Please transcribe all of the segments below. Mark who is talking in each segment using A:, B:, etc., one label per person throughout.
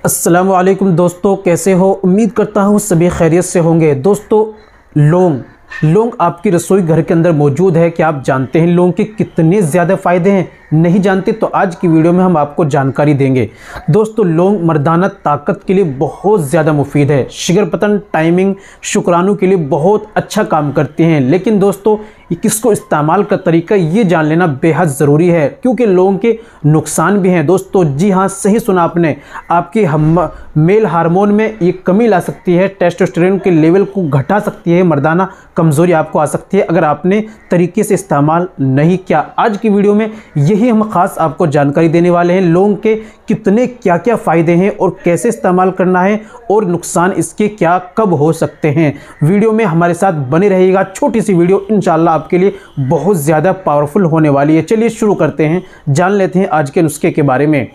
A: अस्सलामुअलैकुम दोस्तों, कैसे हो? उम्मीद करता हूँ सभी खैरियत से होंगे। दोस्तों, लौंग आपकी रसोई घर के अंदर मौजूद है। क्या आप जानते हैं लौंग के कितने ज़्यादा फ़ायदे हैं? नहीं जानते तो आज की वीडियो में हम आपको जानकारी देंगे। दोस्तों, लौंग मर्दाना ताकत के लिए बहुत ज़्यादा मुफीद है। शुगर पतन, टाइमिंग, शुक्राणु के लिए बहुत अच्छा काम करते हैं। लेकिन दोस्तों, किसको इस्तेमाल का तरीका ये जान लेना बेहद ज़रूरी है, क्योंकि लौंग के नुकसान भी हैं। दोस्तों, जी हाँ, सही सुना आपने। आपके मेल हार्मोन में ये कमी ला सकती है, टेस्टोस्टेरोन के लेवल को घटा सकती है, मर्दाना कमज़ोरी आपको आ सकती है अगर आपने तरीके से इस्तेमाल नहीं किया। आज की वीडियो में यही हम ख़ास आपको जानकारी देने वाले हैं। लौंग के कितने क्या क्या फ़ायदे हैं और कैसे इस्तेमाल करना है और नुकसान इसके क्या कब हो सकते हैं। वीडियो में हमारे साथ बने रहिएगा। छोटी सी वीडियो इंशाल्लाह आपके लिए बहुत ज़्यादा पावरफुल होने वाली है। चलिए शुरू करते हैं, जान लेते हैं आज के नुस्खे के बारे में।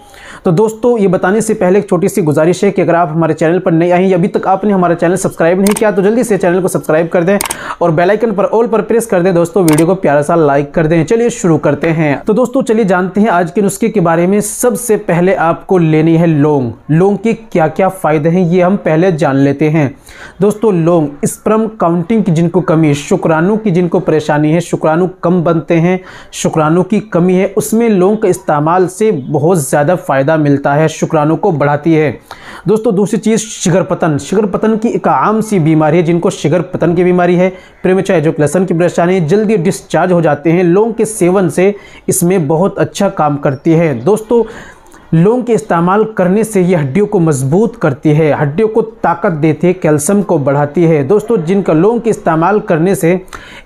A: तो दोस्तों, ये बताने से पहले एक छोटी सी गुजारिश है कि अगर आप हमारे चैनल पर नए आए हैं, अभी तक आपने हमारा चैनल सब्सक्राइब नहीं किया तो जल्दी से चैनल को सब्सक्राइब कर दें और बेल आइकन पर ऑल पर प्रेस कर दें। दोस्तों, वीडियो को प्यारा सा लाइक कर दें। चलिए शुरू करते हैं। तो दोस्तों, चलिए जानते हैं आज के नुस्खे के बारे में। सबसे पहले आपको लेनी है लौंग के क्या क्या फ़ायदे हैं ये हम पहले जान लेते हैं। दोस्तों, लौंग स्पर्म काउंटिंग की जिनको कमी, शुक्राणु की जिनको परेशानी है, शुक्राणु कम बनते हैं, शुक्राणु की कमी है, उसमें लौंग के इस्तेमाल से बहुत ज़्यादा फ़ायदा मिलता है, शुक्राणु को बढ़ाती है। दोस्तों, दूसरी चीज़ शुगर पतन की एक आम सी बीमारी है। जिनको शुगर पतन की बीमारी है, प्रीमेच्योर एजुकेशन की परेशानी, जल्दी डिस्चार्ज हो जाते हैं, लौंग के सेवन से इसमें बहुत अच्छा काम करती है। दोस्तों, लौंग के इस्तेमाल करने से ये हड्डियों को मजबूत करती है, हड्डियों को ताकत देती है, कैल्शियम को बढ़ाती है। दोस्तों, जिनका लौंग के इस्तेमाल करने से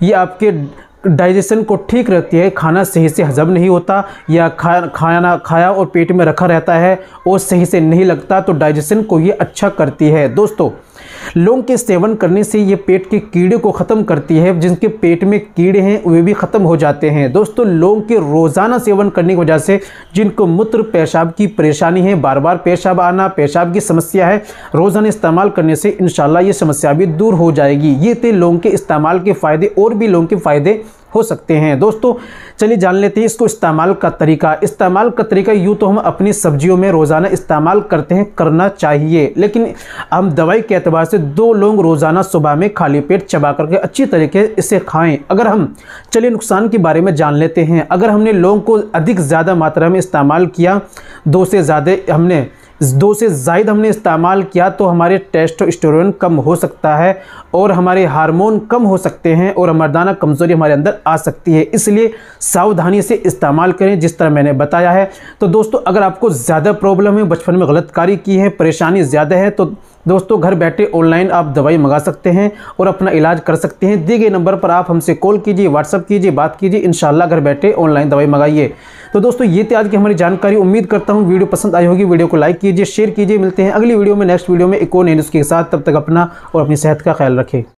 A: ये आपके डाइजेशन को ठीक रखती है, खाना सही से हजम नहीं होता या खाना खाया और पेट में रखा रहता है और सही से नहीं लगता, तो डाइजेशन को ये अच्छा करती है। दोस्तों, लौंग के सेवन करने से ये पेट के कीड़े को ख़त्म करती है। जिनके पेट में कीड़े हैं वे भी ख़त्म हो जाते हैं। दोस्तों, लौंग के रोज़ाना सेवन करने की वजह से जिनको मूत्र पेशाब की परेशानी है, बार बार पेशाब आना, पेशाब की समस्या है, रोज़ाना इस्तेमाल करने से इंशाल्लाह ये समस्या भी दूर हो जाएगी। ये थे लौंग के इस्तेमाल के फ़ायदे। और भी लौंग के फ़ायदे हो सकते हैं। दोस्तों, चलिए जान लेते हैं इसको इस्तेमाल का तरीका यूँ तो हम अपनी सब्जियों में रोज़ाना इस्तेमाल करते हैं, करना चाहिए, लेकिन हम दवाई के एतबार से 2 लौंग रोज़ाना सुबह में खाली पेट चबा करके अच्छी तरीके इसे खाएं। चलिए नुकसान के बारे में जान लेते हैं। अगर हमने लौंग को अधिक ज़्यादा मात्रा में इस्तेमाल किया, 2 से ज़ायद हमने इस्तेमाल किया, तो हमारे टेस्टोस्टेरोन कम हो सकता है और हमारे हार्मोन कम हो सकते हैं और मर्दाना कमज़ोरी हमारे अंदर आ सकती है। इसलिए सावधानी से इस्तेमाल करें जिस तरह मैंने बताया है। तो दोस्तों, अगर आपको ज़्यादा प्रॉब्लम है, बचपन में गलतकारी की है, परेशानी ज़्यादा है, तो दोस्तों घर बैठे ऑनलाइन आप दवाई मंगा सकते हैं और अपना इलाज कर सकते हैं। दिए गए नंबर पर आप हमसे कॉल कीजिए, व्हाट्सअप कीजिए, बात कीजिए, इंशाल्लाह घर बैठे ऑनलाइन दवाई मंगाइए। तो दोस्तों, ये थी आज की हमारी जानकारी। उम्मीद करता हूँ वीडियो पसंद आई होगी। वीडियो को लाइक कीजिए, शेयर कीजिए। मिलते हैं अगली वीडियो में, नेक्स्ट वीडियो में एक और नए नुस्खे के साथ। तब तक अपना और अपनी सेहत का ख्याल रखें।